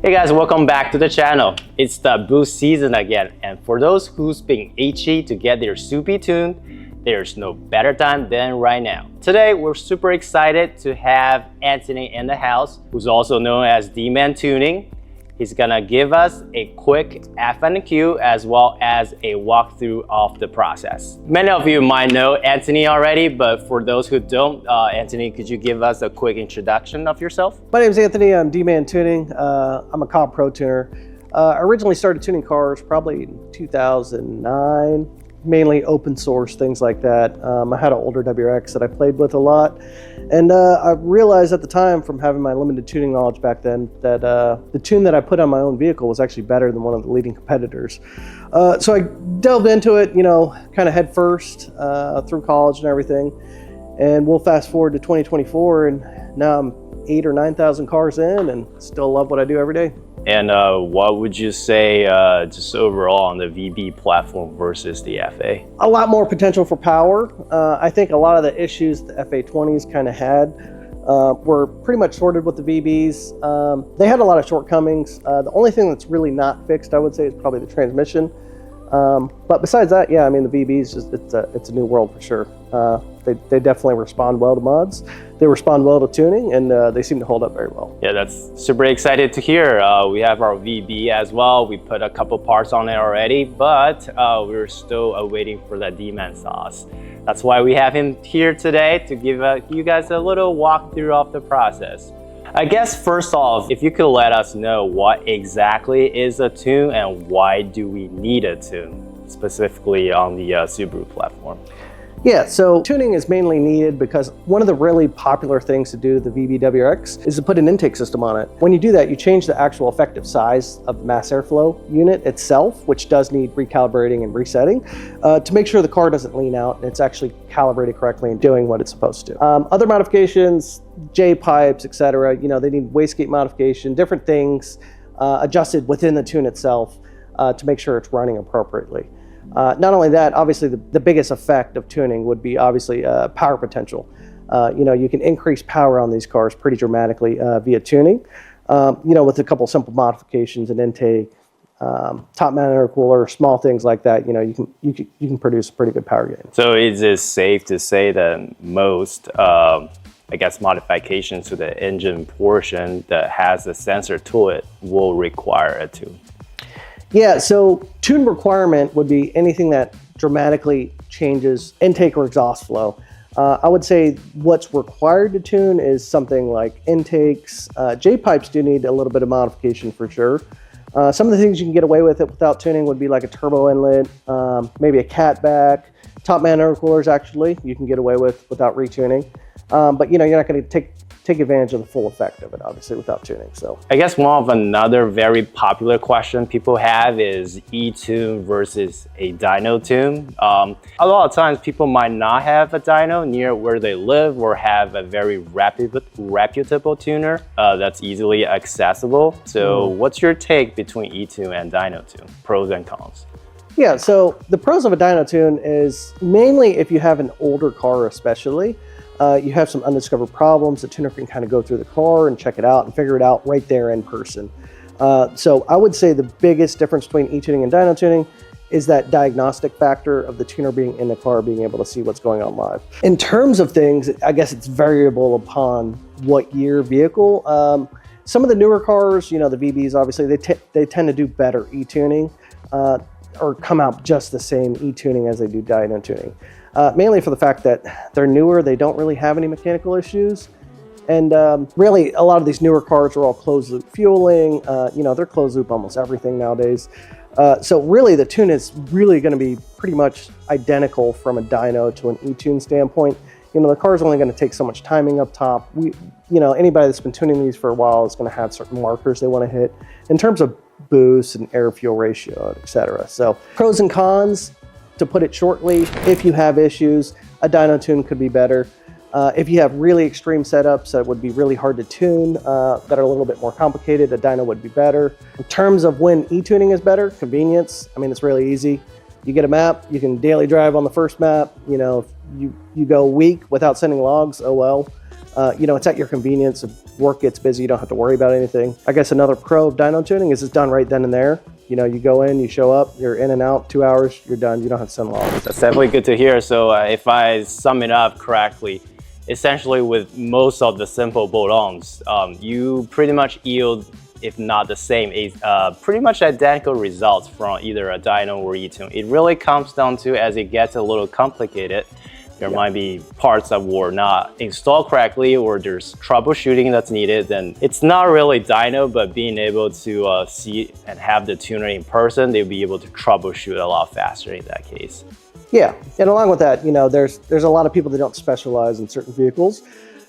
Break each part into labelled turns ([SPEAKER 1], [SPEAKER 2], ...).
[SPEAKER 1] Hey guys, welcome back to the channel. It's the boost season again, and for those who's been itchy to get their soupy tuned, there's no better time than right now. Today, we're super excited to have Anthony in the house, who's also known as Dmann Tuning. He's gonna give us a quick FNQ as well as a walkthrough of the process. Many of you might know Anthony already, but for those who don't, Anthony, could you give us a quick introduction of yourself?
[SPEAKER 2] My name is Anthony. I'm Dmann Tuning. I'm a Cobb Pro tuner. I originally started tuning cars probably in 2009, mainly open source, things like that. I had an older WRX that I played with a lot. And I realized at the time from having my limited tuning knowledge back then that the tune that I put on my own vehicle was actually better than one of the leading competitors. So I delved into it, kind of head first through college and everything. And we'll fast forward to 2024 and now I'm 8,000 or 9,000 cars in and still love what I do every day.
[SPEAKER 1] And what would you say just overall on the VB platform versus the FA?
[SPEAKER 2] A lot more potential for power. I think a lot of the issues the FA20s kind of had were pretty much sorted with the VBs. They had a lot of shortcomings. The only thing that's really not fixed, I would say, is probably the transmission. But besides that, yeah, I mean, the VBs, it's a new world for sure. They definitely respond well to mods. They respond well to tuning, and they seem to hold up very well.
[SPEAKER 1] Yeah, that's super excited to hear. We have our VB as well. We put a couple parts on it already, but we're still awaiting for that Dmann sauce. That's why we have him here today to give you guys a little walkthrough of the process. I guess first off, if you could let us know what exactly is a tune and why do we need a tune, specifically on the Subaru platform.
[SPEAKER 2] Yeah, so tuning is mainly needed because one of the really popular things to do to the VB WRX is to put an intake system on it. When you do that, you change the actual effective size of the mass airflow unit itself, which does need recalibrating and resetting to make sure the car doesn't lean out and it's actually calibrated correctly and doing what it's supposed to. Other modifications, J-pipes, etc., they need wastegate modification, different things adjusted within the tune itself to make sure it's running appropriately. Not only that, obviously the biggest effect of tuning would be obviously power potential. You can increase power on these cars pretty dramatically via tuning, with a couple simple modifications and intake, top mount intercooler, small things like that. You can produce a pretty good power gain.
[SPEAKER 1] So is it safe to say that most, I guess, modifications to the engine portion that has a sensor to it will require a tune?
[SPEAKER 2] Yeah, so tune requirement would be anything that dramatically changes intake or exhaust flow. I would say what's required to tune is something like intakes. J-pipes do need a little bit of modification for sure. Some of the things you can get away with it without tuning would be like a turbo inlet, maybe a catback, top mount intercoolers actually you can get away with without retuning. But you're not going to take advantage of the full effect of it, obviously, without tuning. So
[SPEAKER 1] I guess one of another very popular question people have is Etune versus a Dyno Tune. A lot of times people might not have a dyno near where they live or have a very reputable tuner that's easily accessible. So what's your take between Etune and Dyno Tune, pros and cons?
[SPEAKER 2] Yeah, so the pros of a Dyno Tune is mainly if you have an older car especially, you have some undiscovered problems, the tuner can kind of go through the car and check it out and figure it out right there in person. So I would say the biggest difference between e-tuning and dyno tuning is that diagnostic factor of the tuner being in the car, being able to see what's going on live. In terms of things, I guess it's variable upon what year vehicle. Some of the newer cars, the VBs, obviously, they tend to do better e-tuning or come out just the same e-tuning as they do dyno tuning. Mainly for the fact that they're newer, they don't really have any mechanical issues. And really, a lot of these newer cars are all closed loop fueling. They're closed loop almost everything nowadays. So really, the tune is really going to be pretty much identical from a dyno to an e-tune standpoint. The car's only going to take so much timing up top. Anybody that's been tuning these for a while is going to have certain markers they want to hit in terms of boost and air fuel ratio, etc. So pros and cons. To put it shortly, if you have issues, a dyno tune could be better. If you have really extreme setups that would be really hard to tune, that are a little bit more complicated, a dyno would be better. In terms of when e-tuning is better, convenience, I mean, it's really easy. You get a map, you can daily drive on the first map. If you go a week without sending logs, oh well. It's at your convenience. work gets busy, you don't have to worry about anything. I guess another pro of dyno tuning is it's done right then and there. You know, you go in, you show up, you're in and out, 2 hours, you're done. You don't have to send logs.
[SPEAKER 1] That's definitely good to hear. So if I sum it up correctly, essentially with most of the simple bolt-ons, you pretty much yield, if not the same, pretty much identical results from either a dyno or Etune. It really comes down to, as it gets a little complicated, there might be parts that were not installed correctly, or there's troubleshooting that's needed. Then it's not really dyno, but being able to see and have the tuner in person, they'll be able to troubleshoot a lot faster in that case.
[SPEAKER 2] Yeah, and along with that, you know, there's a lot of people that don't specialize in certain vehicles.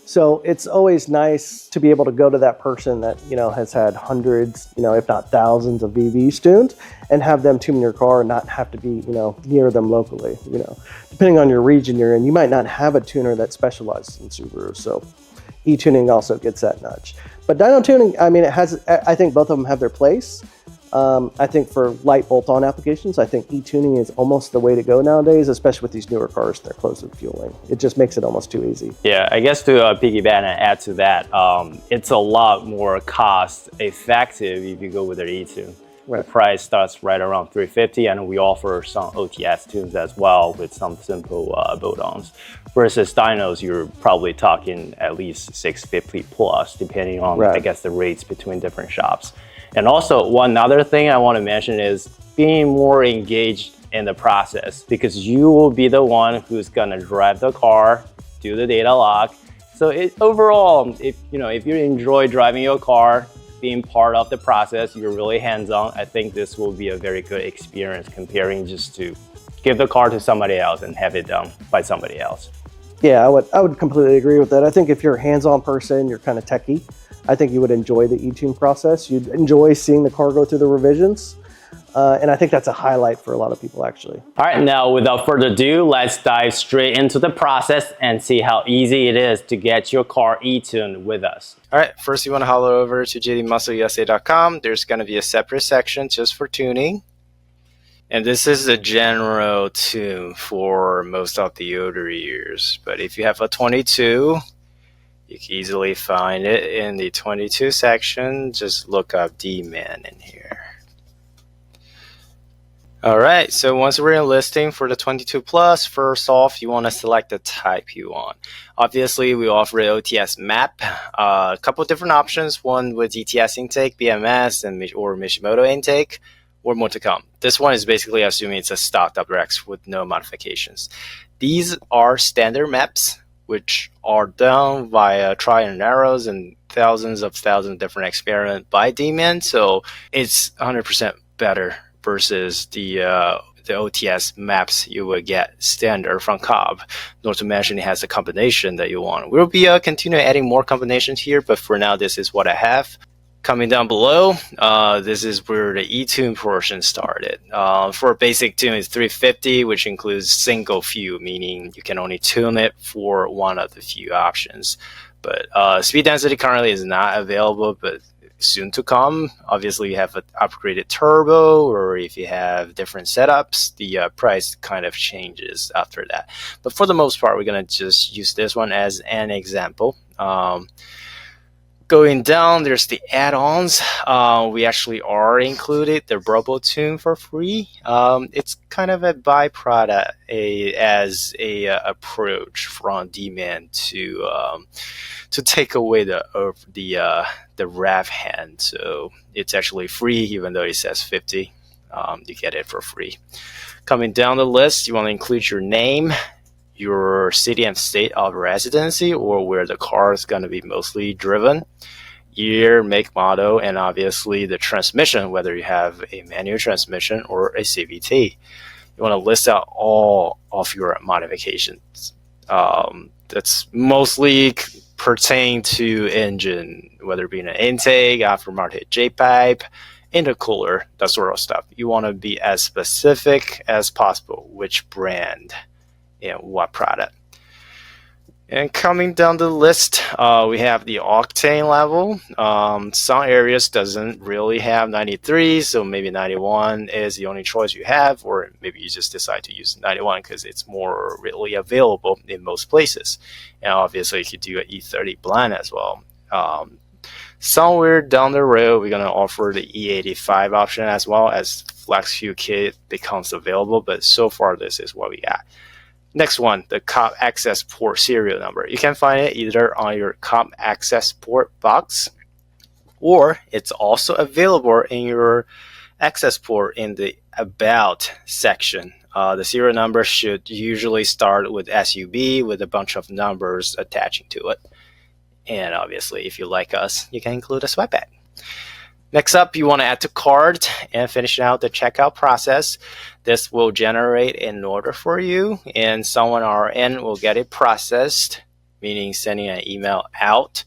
[SPEAKER 2] So it's always nice to be able to go to that person that, you know, has had hundreds, you know, if not thousands of VBs tuned, and have them tune your car and not have to be, you know, near them locally. You know, depending on your region you're in, you might not have a tuner that specializes in Subaru. So e-tuning also gets that nudge. But dyno tuning, I mean, I think both of them have their place. I think for light bolt-on applications, I think e-tuning is almost the way to go nowadays, especially with these newer cars that are close to fueling. It just makes it almost too easy.
[SPEAKER 1] Yeah, I guess to piggyback and add to that, it's a lot more cost effective if you go with an e-tune. Right. The price starts right around $350, and we offer some OTS tunes as well with some simple bolt-ons. Versus dynos, you're probably talking at least $650 plus, depending on, I guess, the rates between different shops. And also, one other thing I want to mention is being more engaged in the process, because you will be the one who's going to drive the car, do the data log. So overall, if you enjoy driving your car, being part of the process, you're really hands-on, I think this will be a very good experience comparing just to give the car to somebody else and have it done by somebody else.
[SPEAKER 2] Yeah, I would completely agree with that. I think if you're a hands-on person, you're kind of techie, I think you would enjoy the e-tune process. You'd enjoy seeing the car go through the revisions. And I think that's a highlight for a lot of people, actually.
[SPEAKER 1] All right, now without further ado, let's dive straight into the process and see how easy it is to get your car e-tuned with us.
[SPEAKER 3] All right, first you want to holler over to jdmuscleusa.com. There's going to be a separate section just for tuning. And this is the general tune for most of the older years. But if you have a 22, you can easily find it in the 22 section. Just look up Dmann in here. All right, so once we're in listing for the 22 plus, first off, you want to select the type you want. Obviously, we offer an OTS map, a couple of different options, one with ETS intake, BMS, or Mishimoto intake, or more to come. This one is basically assuming it's a stock WRX with no modifications. These are standard maps, which are done via try and errors and thousands of different experiments by Dmann, so it's 100% better versus the OTS maps you would get standard from Cobb. Not to mention it has a combination that you want. We'll be continue adding more combinations here, but for now this is what I have. Coming down below, this is where the eTune portion started. For a basic tune, it's $350, which includes single few, meaning you can only tune it for one of the few options. But speed density currently is not available, but soon to come. Obviously, you have an upgraded turbo, or if you have different setups, the price kind of changes after that. But for the most part, we're going to just use this one as an example. Going down, there's the add-ons. We actually are included the Robo Tune for free. It's kind of a byproduct as a approach from Dmann to take away the rev hand. So it's actually free, even though it says 50. You get it for free. Coming down the list, you want to include your name, your city and state of residency, or where the car is going to be mostly driven, year, make, model, and obviously the transmission, whether you have a manual transmission or a CVT. You want to list out all of your modifications. That's mostly pertain to engine, whether it be an intake, aftermarket J-pipe, intercooler, that sort of stuff. You want to be as specific as possible, which brand and what product. And coming down the list, we have the octane level. Some areas doesn't really have 93, so maybe 91 is the only choice you have, or maybe you just decide to use 91 because it's more readily available in most places. And obviously, you could do an E30 blend as well. Somewhere down the road, we're going to offer the E85 option as well as Flex Fuel Kit becomes available, but so far this is what we got. Next one, the Cobb Accessport serial number. You can find it either on your Cobb Accessport box, or it's also available in your Accessport in the About section. The serial number should usually start with SUB with a bunch of numbers attaching to it. And obviously, if you like us, you can include a sweat bag. Next up, you want to add to cart and finish out the checkout process. This will generate an order for you, and someone on our end will get it processed, meaning sending an email out,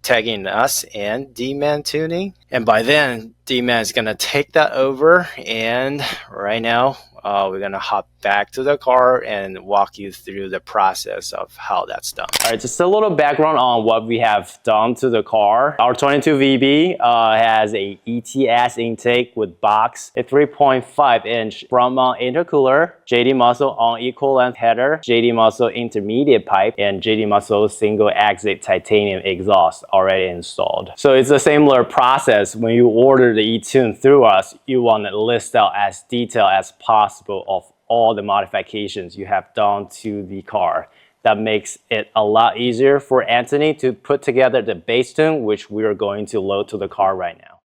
[SPEAKER 3] tagging us and Dmann Tuning. And by then, Dmann is going to take that over, and right now, we're going to hop back to the car and walk you through the process of how that's done.
[SPEAKER 1] All right, just a little background on what we have done to the car. Our 22 VB has a ETS intake with box, a 3.5-inch front mount intercooler, JD Muscle on equal length header, JD Muscle intermediate pipe, and JD Muscle single exit titanium exhaust already installed. So it's a similar process. When you order the Etune through us, you want to list out as detailed as possible of all the modifications you have done to the car. That makes it a lot easier for Anthony to put together the base tune, which we are going to load to the car right now.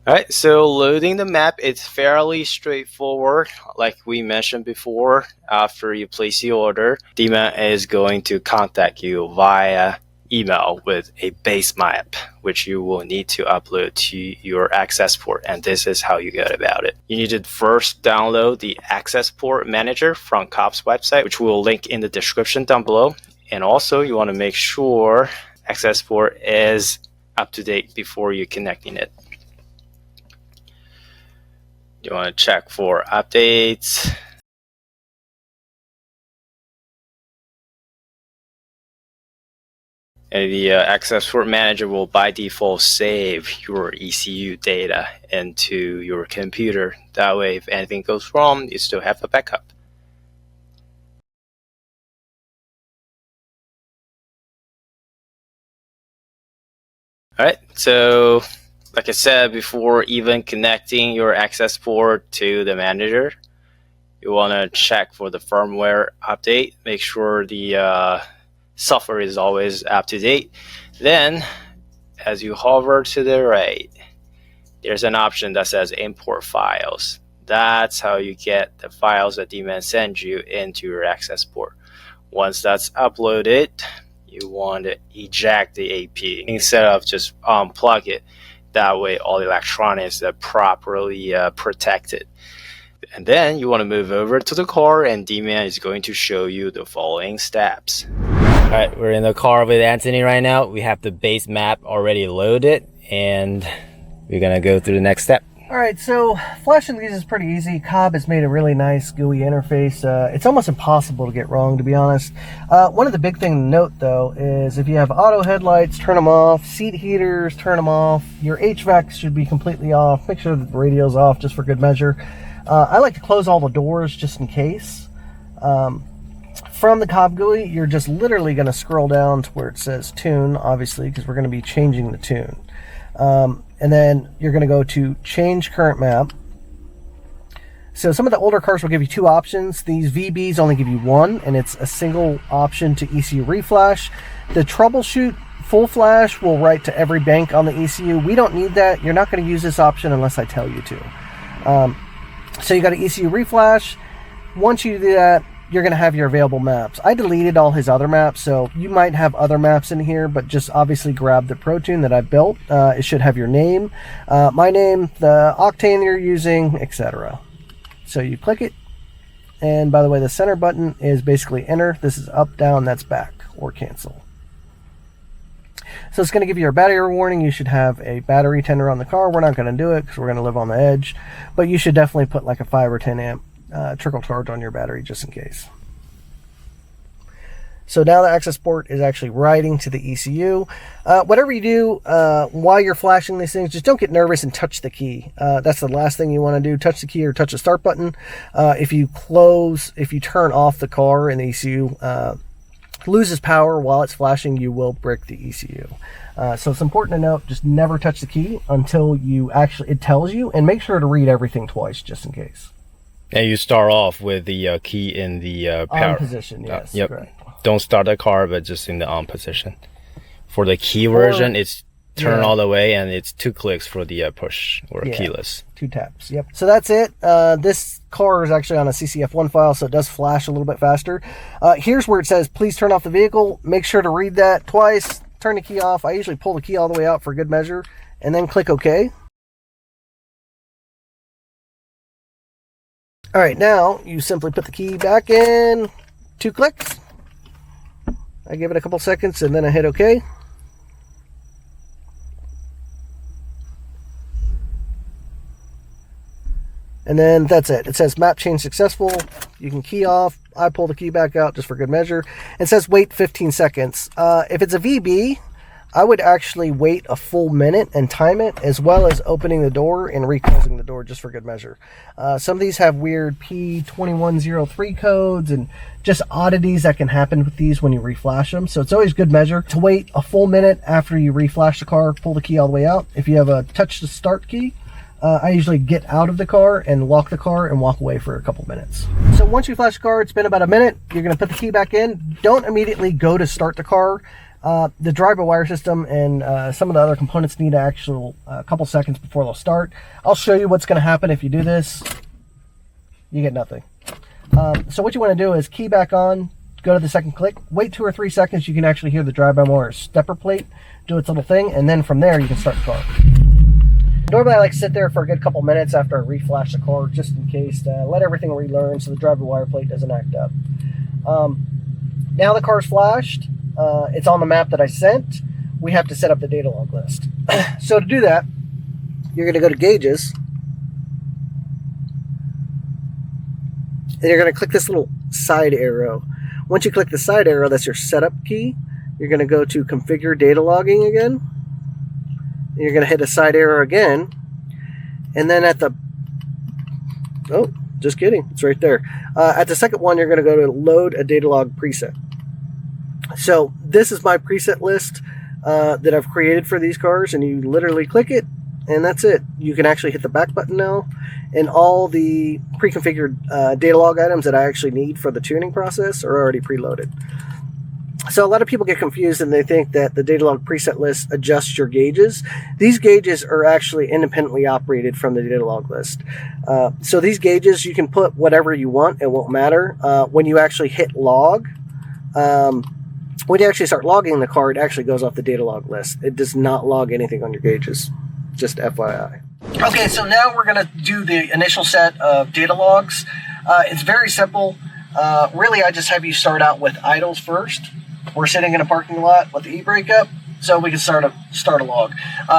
[SPEAKER 3] All right, so loading the map, it's fairly straightforward. Like we mentioned before, after you place the order, Dmann is going to contact you via email with a base map, which you will need to upload to your Accessport, and this is how you go about it. You need to first download the Accessport Manager from Cobb's website, which we'll link in the description down below. And also, you want to make sure Accessport is up to date before you're connecting it. You want to check for updates. And the Accessport Manager will by default save your ECU data into your computer. That way, if anything goes wrong, you still have a backup. Alright, so like I said before, even connecting your Accessport to the manager, you want to check for the firmware update. Make sure the software is always up to date. Then, as you hover to the right, there's an option that says import files. That's how you get the files that Dmann sends you into your Accessport. Once that's uploaded, you want to eject the AP instead of just unplug it. That way, all electronics are properly protected. And then you want to move over to the car, and Dmann is going to show you the following steps. All right, we're in the car with Anthony right now. We have the base map already loaded, and we're gonna go through the next step.
[SPEAKER 2] All right, so flashing these is pretty easy. Cobb has made a really nice GUI interface. It's almost impossible to get wrong, to be honest. One of the big things to note, though, is if you have auto headlights, turn them off. Seat heaters, turn them off. Your HVAC should be completely off. Make sure that the radio's off, just for good measure. I like to close all the doors just in case. From the Cobb GUI, you're just literally going to scroll down to where it says Tune, obviously, because we're going to be changing the tune. And then you're going to go to Change Current Map. So some of the older cars will give you two options. These VBs only give you one, and it's a single option to ECU reflash. The Troubleshoot Full Flash will write to every bank on the ECU. We don't need that. You're not going to use this option unless I tell you to. So you got an ECU reflash. Once you do that, you're going to have your available maps. I deleted all his other maps, so you might have other maps in here, but just obviously grab the ProTune that I built. It should have your name, my name, the octane you're using, etc. So you click it, and by the way, the center button is basically enter. This is up, down, that's back, or cancel. So it's going to give you a battery warning. You should have a battery tender on the car. We're not going to do it because we're going to live on the edge, but you should definitely put like a 5 or 10 amp trickle charge on your battery just in case. So now the Accessport is actually writing to the ECU. Whatever you do while you're flashing these things, just don't get nervous and touch the key. That's the last thing you want to do. Touch the key or touch the start button. If you turn off the car and the ECU loses power while it's flashing, you will brick the ECU. So it's important to note, just never touch the key until it tells you, and make sure to read everything twice just in case.
[SPEAKER 3] And you start off with the key in the power
[SPEAKER 2] On position, yes.
[SPEAKER 3] Yep.
[SPEAKER 2] Correct.
[SPEAKER 3] Don't start the car, but just in the on position. For the key version, it's turn all the way, and it's 2 clicks for the push or keyless.
[SPEAKER 2] 2 taps. Yep. So that's it. This car is actually on a CCF1 file, so it does flash a little bit faster. Here's where it says, please turn off the vehicle. Make sure to read that twice. Turn the key off. I usually pull the key all the way out for good measure, and then click OK. All right, now you simply put the key back in. 2 clicks. I give it a couple seconds, and then I hit OK. And then that's it. It says map change successful. You can key off. I pull the key back out just for good measure. It says wait 15 seconds. If it's a VB, I would actually wait a full minute and time it, as well as opening the door and reclosing the door just for good measure. Some of these have weird P2103 codes and just oddities that can happen with these when you reflash them. So it's always good measure to wait a full minute after you reflash the car, pull the key all the way out. If you have a touch to start key, I usually get out of the car and lock the car and walk away for a couple minutes. So once you flash the car, it's been about a minute. You're going to put the key back in. Don't immediately go to start the car. The drive-by-wire system and some of the other components need a couple seconds before they'll start. I'll show you what's going to happen if you do this. You get nothing. So what you want to do is key back on, go to the second click, wait 2 or 3 seconds. You can actually hear the drive-by-wire stepper plate do its little thing, and then from there you can start the car. Normally I like to sit there for a good couple minutes after I reflash the car, just in case, let everything relearn so the drive-by-wire plate doesn't act up. Now the car's flashed. It's on the map that I sent. We have to set up the data log list. So to do that, you're going to go to gauges, and you're going to click this little side arrow. Once you click the side arrow, that's your setup key. You're going to go to configure data logging again. And you're going to hit a side arrow again, and then at the just kidding, it's right there. At the second one, you're going to go to load a data log preset. So this is my preset list that I've created for these cars, and you literally click it, and that's it. You can actually hit the back button now, and all the pre-configured data log items that I actually need for the tuning process are already preloaded. So a lot of people get confused and they think that the data log preset list adjusts your gauges. These gauges are actually independently operated from the data log list. So these gauges, you can put whatever you want. It won't matter. When you actually hit log, when you actually start logging the car, it actually goes off the data log list. It does not log anything on your gauges. Just FYI. Okay, so now we're going to do the initial set of data logs. It's very simple. Really, I just have you start out with idles first. We're sitting in a parking lot with the e-brake up, so we can start a log.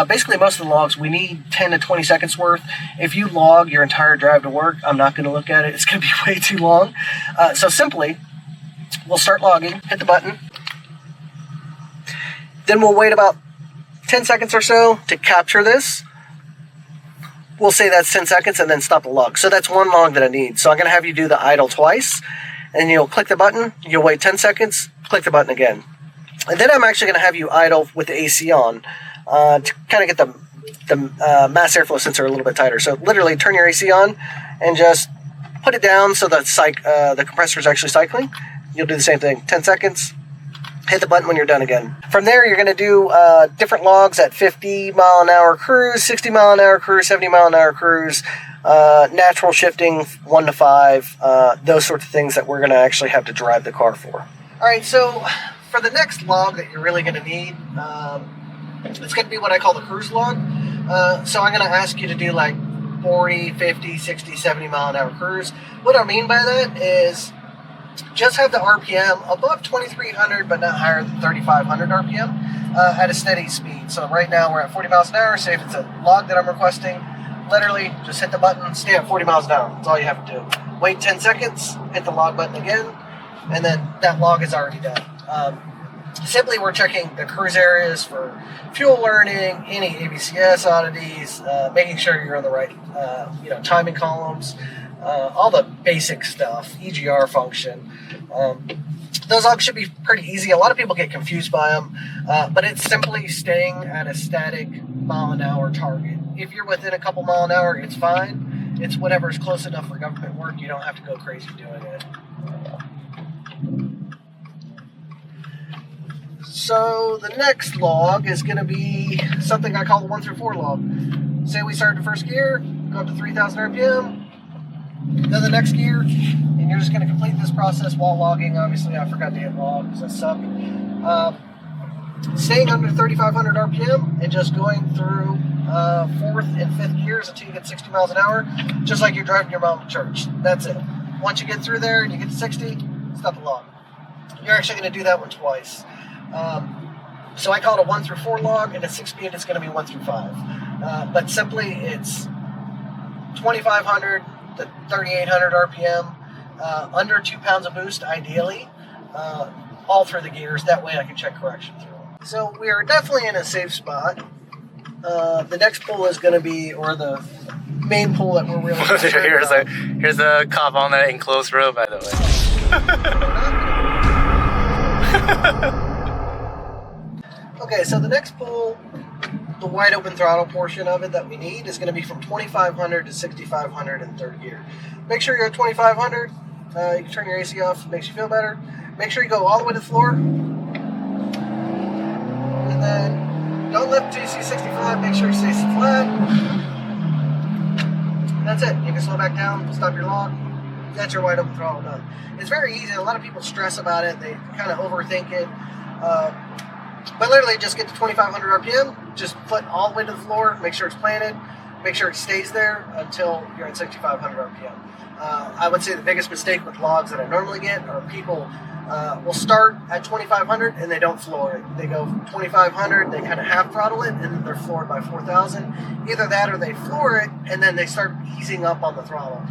[SPEAKER 2] Basically, most of the logs, we need 10 to 20 seconds worth. If you log your entire drive to work, I'm not going to look at it. It's going to be way too long. So simply, we'll start logging, hit the button. Then we'll wait about 10 seconds or so to capture this. We'll say that's 10 seconds and then stop the log. So that's one log that I need. So I'm going to have you do the idle twice, and you'll click the button, you'll wait 10 seconds, click the button again. And then I'm actually going to have you idle with the AC on to kind of get the mass airflow sensor a little bit tighter. So literally turn your AC on and just put it down so that the compressor is actually cycling. You'll do the same thing, 10 seconds. Hit the button when you're done again. From there, you're going to do different logs at 50 mile an hour cruise, 60 mile an hour cruise, 70 mile an hour cruise, natural shifting 1 to 5, those sorts of things that we're going to actually have to drive the car for. All right, so for the next log that you're really going to need, it's going to be what I call the cruise log. So I'm going to ask you to do like 40, 50, 60, 70 mile an hour cruise. What I mean by that is just have the RPM above 2,300, but not higher than 3,500 RPM at a steady speed. So right now we're at 40 miles an hour. Say if it's a log that I'm requesting, literally just hit the button, stay at 40 miles an hour. That's all you have to do. Wait 10 seconds, hit the log button again, and then that log is already done. Simply, we're checking the cruise areas for fuel learning, any ABCS oddities, making sure you're in the right timing columns, all the basic stuff, EGR function. Those logs should be pretty easy. A lot of people get confused by them, but it's simply staying at a static mile-an-hour target. If you're within a couple mile an hour, it's fine. It's whatever's close enough for government work. You don't have to go crazy doing it. So the next log is going to be something I call the 1 through 4 log. Say we start in first gear, go up to 3,000 RPM, then the next gear, and you're just going to complete this process while logging. Obviously, I forgot to hit log because I suck. Staying under 3,500 RPM and just going through 4th and 5th gears until you get 60 miles an hour, just like you're driving your mom to church. That's it. Once you get through there and you get to 60, stop the log. You're actually going to do that one twice. So I call it a 1 through 4 log, and at 6-speed it's going to be 1 through 5. But simply it's 2,500 to 3,800 RPM, under 2 pounds of boost ideally, all through the gears. That way I can check correction through them. So we are definitely in a safe spot. The next pull is going to be, or the main pull that we're really
[SPEAKER 3] here's a Cobb on that enclosed row, by the way.
[SPEAKER 2] Okay, so the next pull, the wide open throttle portion of it that we need is going to be from 2,500 to 6,500 in 3rd gear. Make sure you're at 2,500. You can turn your AC off, makes you feel better. Make sure you go all the way to the floor. And then don't lift until you see 65. Make sure you stay flat. And that's it. You can slow back down, stop your log. That's your wide open throttle done. It's very easy. A lot of people stress about it. They kind of overthink it. But literally just get to 2,500 RPM, just foot all the way to the floor, make sure it's planted, make sure it stays there until you're at 6,500 RPM. I would say the biggest mistake with logs that I normally get are people will start at 2,500 and they don't floor it. They go 2,500, they kind of half throttle it, and then they're floored by 4,000. Either that or they floor it and then they start easing up on the throttle.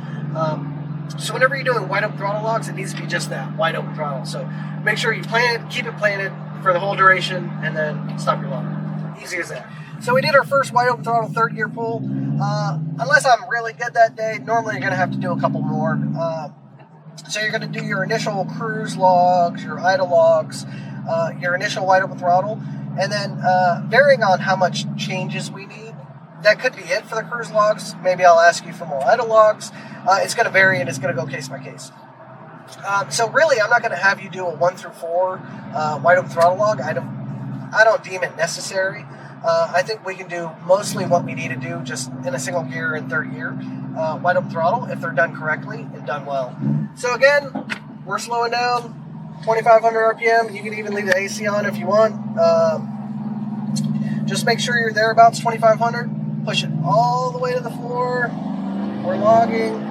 [SPEAKER 2] So whenever you're doing wide open throttle logs, it needs to be just that, wide open throttle. So make sure you plant it, keep it planted for the whole duration, and then stop your log. Easy as that. So we did our first wide open throttle 3rd gear pull. Unless I'm really good that day, normally you're going to have to do a couple more. So you're going to do your initial cruise logs, your idle logs, your initial wide open throttle, and then varying on how much changes we need, that could be it for the cruise logs. Maybe I'll ask you for more idle logs. It's going to vary, and it's going to go case by case. So really, I'm not going to have you do a 1 through 4 wide open throttle log. I don't deem it necessary. I think we can do mostly what we need to do just in a single gear in 3rd gear, wide open throttle, if they're done correctly and done well. So again, we're slowing down, 2,500 RPM. You can even leave the AC on if you want. Just make sure you're thereabouts 2,500. Push it all the way to the floor. We're logging.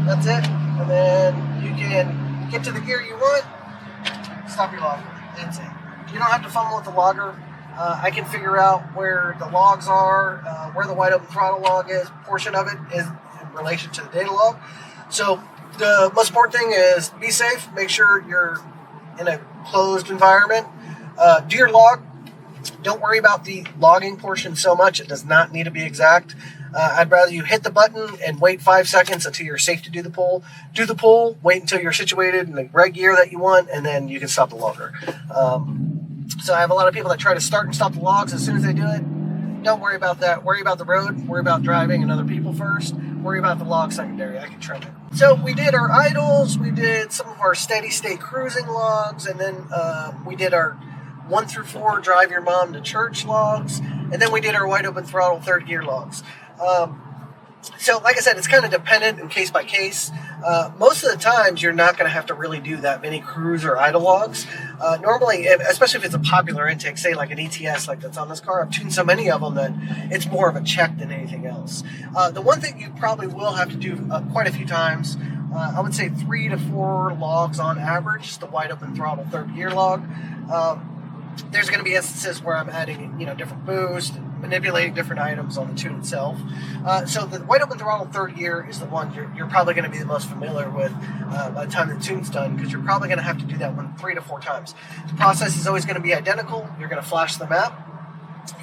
[SPEAKER 2] That's it. And then you can get to the gear you want, stop your logger. That's it. You don't have to fumble with the logger. I can figure out where the logs are, where the wide open throttle log is, portion of it is in relation to the data log. So the most important thing is be safe. Make sure you're in a closed environment. Do your log. Don't worry about the logging portion so much. It does not need to be exact. I'd rather you hit the button and wait 5 seconds until you're safe to do the pull. Do the pull, wait until you're situated in the right gear that you want, and then you can stop the logger. So I have a lot of people that try to start and stop the logs as soon as they do it. Don't worry about that. Worry about the road. Worry about driving and other people first. Worry about the log secondary. I can trim it. So we did our idles. We did some of our steady state cruising logs, and then we did our 1 through 4 drive your mom to church logs, and then we did our wide open throttle 3rd gear logs. So like I said, it's kind of dependent and case by case. Most of the times you're not going to have to really do that many cruise or idle logs. Normally, especially if it's a popular intake, say like an ETS like that's on this car, I've tuned so many of them that it's more of a check than anything else. The one thing you probably will have to do quite a few times, I would say 3 to 4 logs on average, the wide open throttle 3rd gear log. There's going to be instances where I'm adding, different boost and manipulating different items on the tune itself. So the wide open throttle 3rd gear is the one you're probably going to be the most familiar with by the time the tune's done, because you're probably going to have to do that one 3 to 4 times. The process is always going to be identical. You're going to flash the map.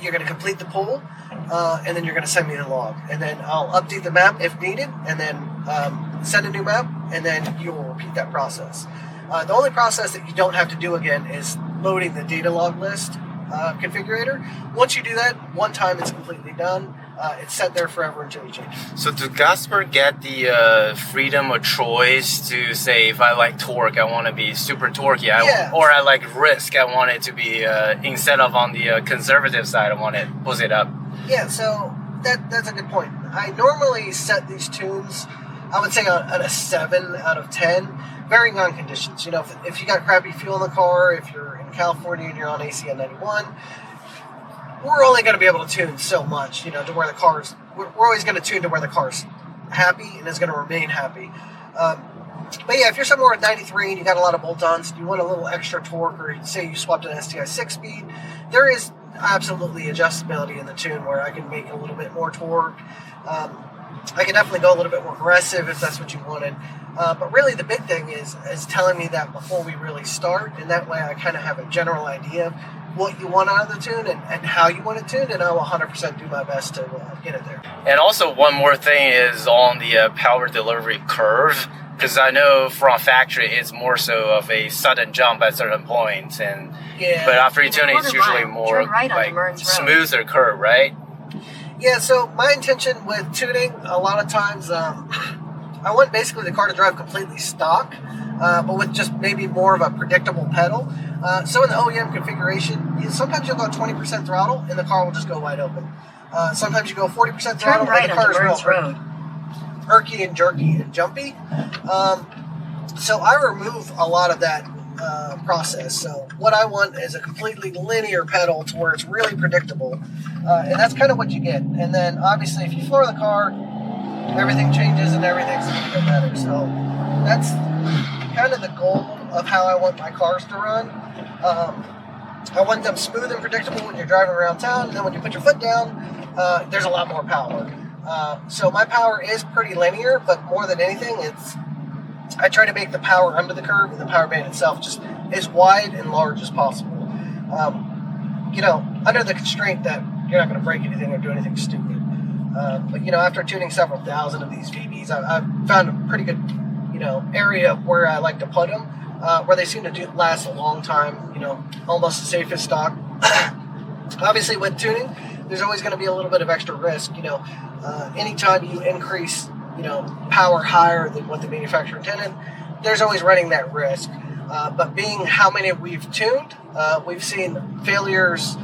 [SPEAKER 2] You're going to complete the pull, and then you're going to send me the log. And then I'll update the map if needed, and then send a new map, and then you will repeat that process. The only process that you don't have to do again is loading the data log list configurator. Once you do that, one time it's completely done. It's set there forever until you change it.
[SPEAKER 3] So do customers get the freedom of choice to say, if I like torque, I want to be super torquey, or I like risk, I want it to be, instead of on the conservative side, I want it push it up?
[SPEAKER 2] Yeah, so that's a good point. I normally set these tunes, I would say on a 7 out of 10, varying on conditions. You know, if you got crappy fuel in the car, if you're in California and you're on AC at 91, we're only going to be able to tune so much, you know, to where the car's, we're always going to tune to where the car's happy and is going to remain happy. But yeah, if you're somewhere at 93 and you got a lot of bolt-ons, and you want a little extra torque, or say you swapped an STI 6-speed, there is absolutely adjustability in the tune where I can make a little bit more torque. I can definitely go a little bit more aggressive if that's what you wanted. But really the big thing is telling me that before we really start, and that way I kind of have a general idea of what you want out of the tune and how you want it tuned, and I will 100% do my best to get it there.
[SPEAKER 3] And also one more thing is on the power delivery curve, because I know from factory it's more so of a sudden jump at certain points, and but after tuning it's usually more like smoother curve, right?
[SPEAKER 2] Yeah, so my intention with tuning, a lot of times, I want basically the car to drive completely stock, but with just maybe more of a predictable pedal. So in the OEM configuration, sometimes you'll go 20% throttle and the car will just go wide open. Sometimes you go 40% throttle and the car is real irky and jerky and jumpy. So I remove a lot of that process. So what I want is a completely linear pedal to where it's really predictable, and that's kind of what you get. And then obviously if you floor the car, everything changes and everything's going to get better. So that's kind of the goal of how I want my cars to run. I want them smooth and predictable when you're driving around town, and then when you put your foot down, there's a lot more power. So my power is pretty linear, but more than anything, I try to make the power under the curve and the power band itself just as wide and large as possible. You know, under the constraint that you're not going to break anything or do anything stupid. But, you know, after tuning several thousand of these VBs, I've found a pretty good, you know, area where I like to put them, where they seem to last a long time, you know, almost as safe as stock. Obviously, with tuning, there's always going to be a little bit of extra risk. You know, anytime you increase, you know, power higher than what the manufacturer intended, there's always running that risk. But being how many we've tuned, we've seen failures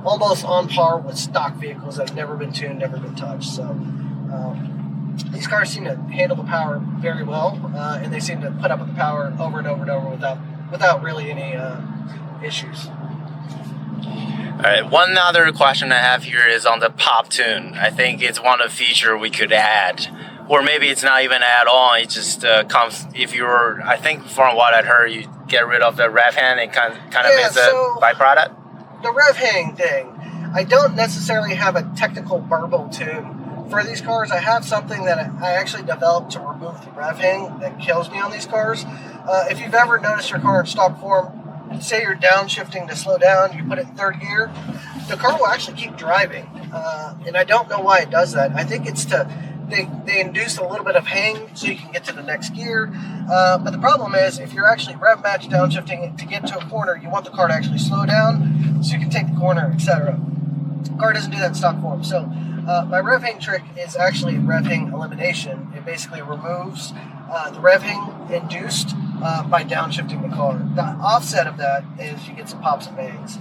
[SPEAKER 2] almost on par with stock vehicles that have never been tuned, never been touched. So these cars seem to handle the power very well, and they seem to put up with the power over and over and over without really any issues.
[SPEAKER 3] All right, one other question I have here is on the pop tune. I think it's one of the features we could add, or maybe it's not even add on. It just comes if you're. I think from what I'd heard, you get rid of the rev hand and kind of is a byproduct.
[SPEAKER 2] The rev hang thing, I don't necessarily have a technical burble tune for these cars. I have something that I actually developed to remove the rev hang that kills me on these cars. If you've ever noticed your car in stock form, say you're downshifting to slow down, you put it in third gear, the car will actually keep driving. And I don't know why it does that. I think it's they induce a little bit of hang so you can get to the next gear. But the problem is, if you're actually rev match downshifting to get to a corner, you want the car to actually slow down so you can take the corner, etc. The car doesn't do that in stock form. So my rev hang trick is actually rev hang elimination. It basically removes the rev hang induced by downshifting the car. The offset of that is you get some pops and bangs.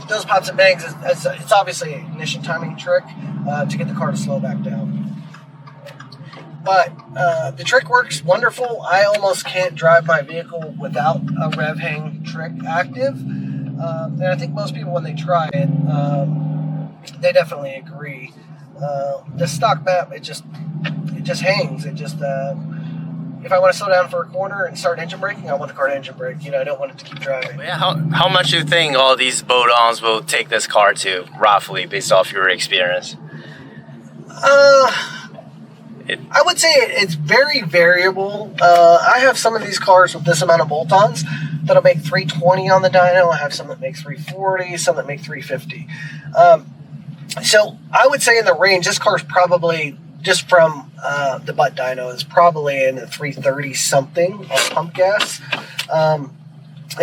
[SPEAKER 2] Those pops and bangs, it's obviously an ignition timing trick to get the car to slow back down. But the trick works wonderful. I almost can't drive my vehicle without a rev hang trick active. And I think most people, when they try it, they definitely agree. The stock map, it just hangs. It just if I want to slow down for a corner and start engine braking, I want the car to engine brake. You know, I don't want it to keep driving.
[SPEAKER 3] Yeah, how much do you think all these bolt-ons will take this car to, roughly, based off your experience?
[SPEAKER 2] I would say it's very variable. I have some of these cars with this amount of bolt-ons that'll make 320 on the dyno. I have some that make 340, some that make 350. So I would say in the range, this car's probably, just from the butt dyno, is probably in the 330 something on pump gas. And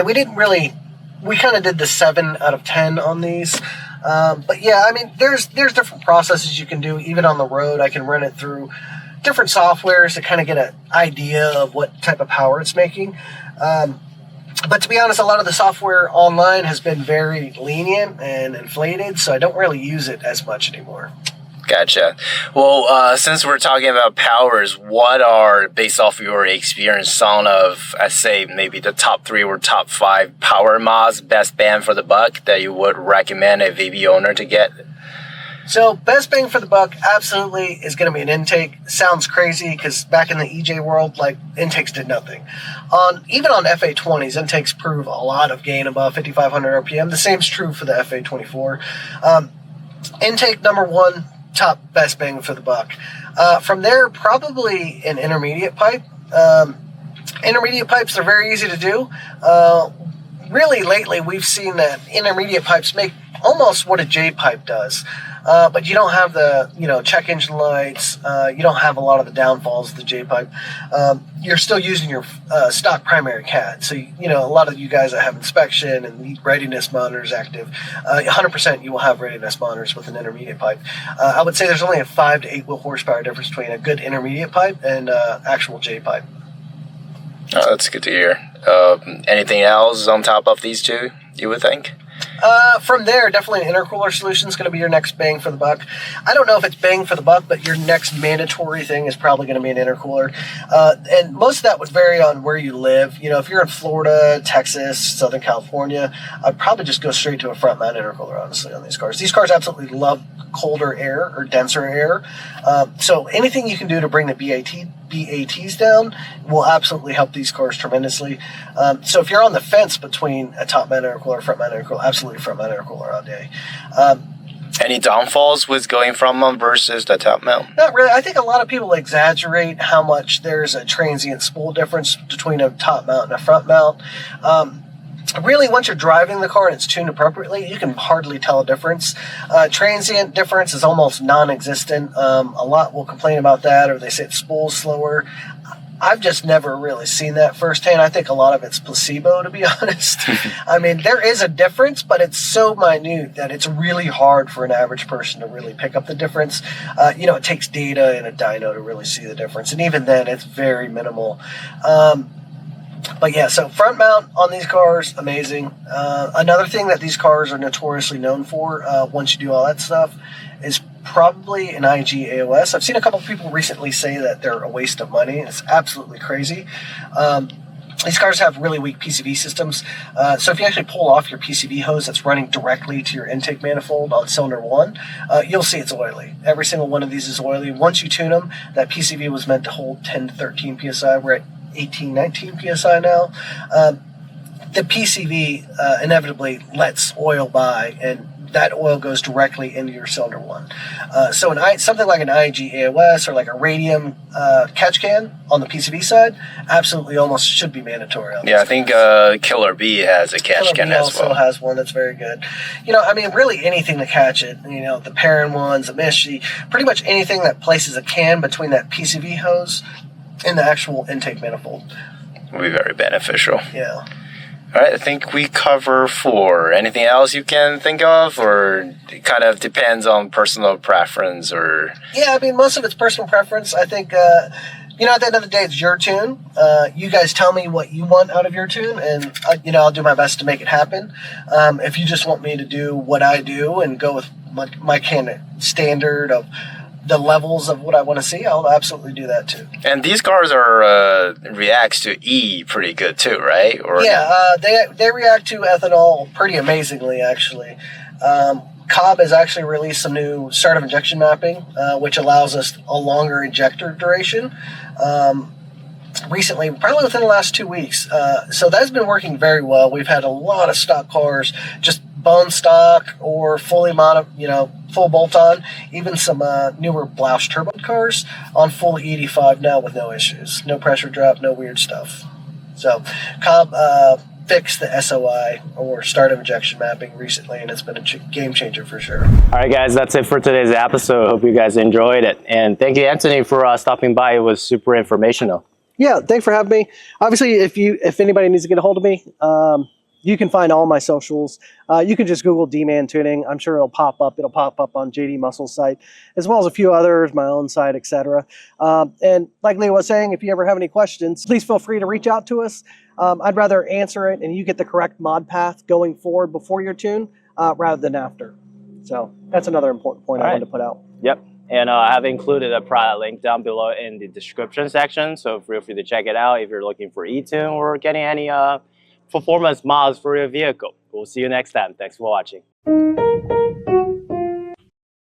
[SPEAKER 2] we kind of did the 7 out of 10 on these. But yeah, I mean, there's different processes you can do. Even on the road, I can run it through different softwares to kind of get an idea of what type of power it's making. But to be honest, a lot of the software online has been very lenient and inflated, so I don't really use it as much anymore.
[SPEAKER 3] Gotcha. Well, since we're talking about powers, what are, based off your experience, some of, I say, maybe the top 3 or top 5 power mods, best bang for the buck, that you would recommend a VB owner to get?
[SPEAKER 2] So best bang for the buck absolutely is going to be an intake. Sounds crazy because back in the EJ world, like, intakes did nothing. Even on FA20s, intakes prove a lot of gain above 5,500 RPM. The same's true for the FA24. Intake number 1, top best bang for the buck. From there, probably an intermediate pipe. Intermediate pipes are very easy to do. Really lately, we've seen that intermediate pipes make almost what a J pipe does. But you don't have the, check engine lights. You don't have a lot of the downfalls of the J pipe. You're still using your stock primary CAD. So, a lot of you guys that have inspection and need readiness monitors active, 100% you will have readiness monitors with an intermediate pipe. I would say there's only a 5 to 8 wheel horsepower difference between a good intermediate pipe and actual J pipe.
[SPEAKER 3] Oh, that's good to hear. Anything else on top of these two, you would think?
[SPEAKER 2] From there, definitely an intercooler solution is going to be your next bang for the buck. I don't know if it's bang for the buck, but your next mandatory thing is probably going to be an intercooler. And most of that would vary on where you live. If you're in Florida, Texas, Southern California, I'd probably just go straight to a front mount intercooler, honestly, on these cars. These cars absolutely love colder air or denser air. So anything you can do to bring the BATs down will absolutely help these cars tremendously. So if you're on the fence between a top mount intercooler or front mount intercooler, absolutely front mount intercooler all day.
[SPEAKER 3] Any downfalls with going front mount versus the top mount?
[SPEAKER 2] Not really. I think a lot of people exaggerate how much there's a transient spool difference between a top mount and a front mount. Really, once you're driving the car and it's tuned appropriately, you can hardly tell a difference. Transient difference is almost non-existent. A lot will complain about that, or they say it spools slower. I've just never really seen that firsthand. I think a lot of it's placebo, to be honest. I mean, there is a difference, but it's so minute that it's really hard for an average person to really pick up the difference. It takes data and a dyno to really see the difference, and even then, it's very minimal. But yeah, so front mount on these cars, amazing. Another thing that these cars are notoriously known for, once you do all that stuff, is probably an IG AOS. I've seen a couple of people recently say that they're a waste of money. It's absolutely crazy. These cars have really weak PCV systems. So if you actually pull off your PCV hose that's running directly to your intake manifold on cylinder 1, you'll see it's oily. Every single one of these is oily. Once you tune them, that PCV was meant to hold 10 to 13 PSI. We're at 18, 19 PSI now. The PCV inevitably lets oil by, and that oil goes directly into your cylinder 1. So something like an IG AOS or like a radium catch can on the PCV side absolutely almost should be mandatory.
[SPEAKER 3] Yeah, I think Killer B has a catch can as well.
[SPEAKER 2] Killer B also has one that's very good. Really anything to catch it. The Perrin ones, the Mishy, pretty much anything that places a can between that PCV hose and the actual intake manifold
[SPEAKER 3] will be very beneficial.
[SPEAKER 2] Yeah.
[SPEAKER 3] All right, I think we cover 4. Anything else you can think of, or it kind of depends on personal preference, or?
[SPEAKER 2] Yeah, I mean, most of it's personal preference. I think, at the end of the day, it's your tune. You guys tell me what you want out of your tune, and, I'll do my best to make it happen. If you just want me to do what I do and go with my kind of standard of the levels of what I want to see, I'll absolutely do that too.
[SPEAKER 3] And these cars are reacts to E pretty good too, right? Or
[SPEAKER 2] they react to ethanol pretty amazingly, actually. Cobb has actually released some new start of injection mapping, which allows us a longer injector duration. Recently, probably within the last 2 weeks. So that's been working very well. We've had a lot of stock cars just bone stock or fully full bolt-on, even some newer Blausch turbo cars on full E85 now with no issues. No pressure drop, no weird stuff. So Cobb fixed the SOI or start of injection mapping recently, and it's been a game changer for sure.
[SPEAKER 1] All right, guys, that's it for today's episode. Hope you guys enjoyed it. And thank you, Anthony, for stopping by. It was super informational.
[SPEAKER 2] Yeah, thanks for having me. Obviously, if anybody needs to get a hold of me, you can find all my socials. You can just Google Dmann Tuning. I'm sure it'll pop up. It'll pop up on JD Muscle's site, as well as a few others, my own site, etc. And like Leo was saying, if you ever have any questions, please feel free to reach out to us. I'd rather answer it and you get the correct mod path going forward before your tune rather than after. So that's another important point I wanted to put out.
[SPEAKER 1] Yep. And I have included a product link down below in the description section, so feel free to check it out if you're looking for Etune or getting any performance mods for your vehicle. We'll see you next time. Thanks for watching.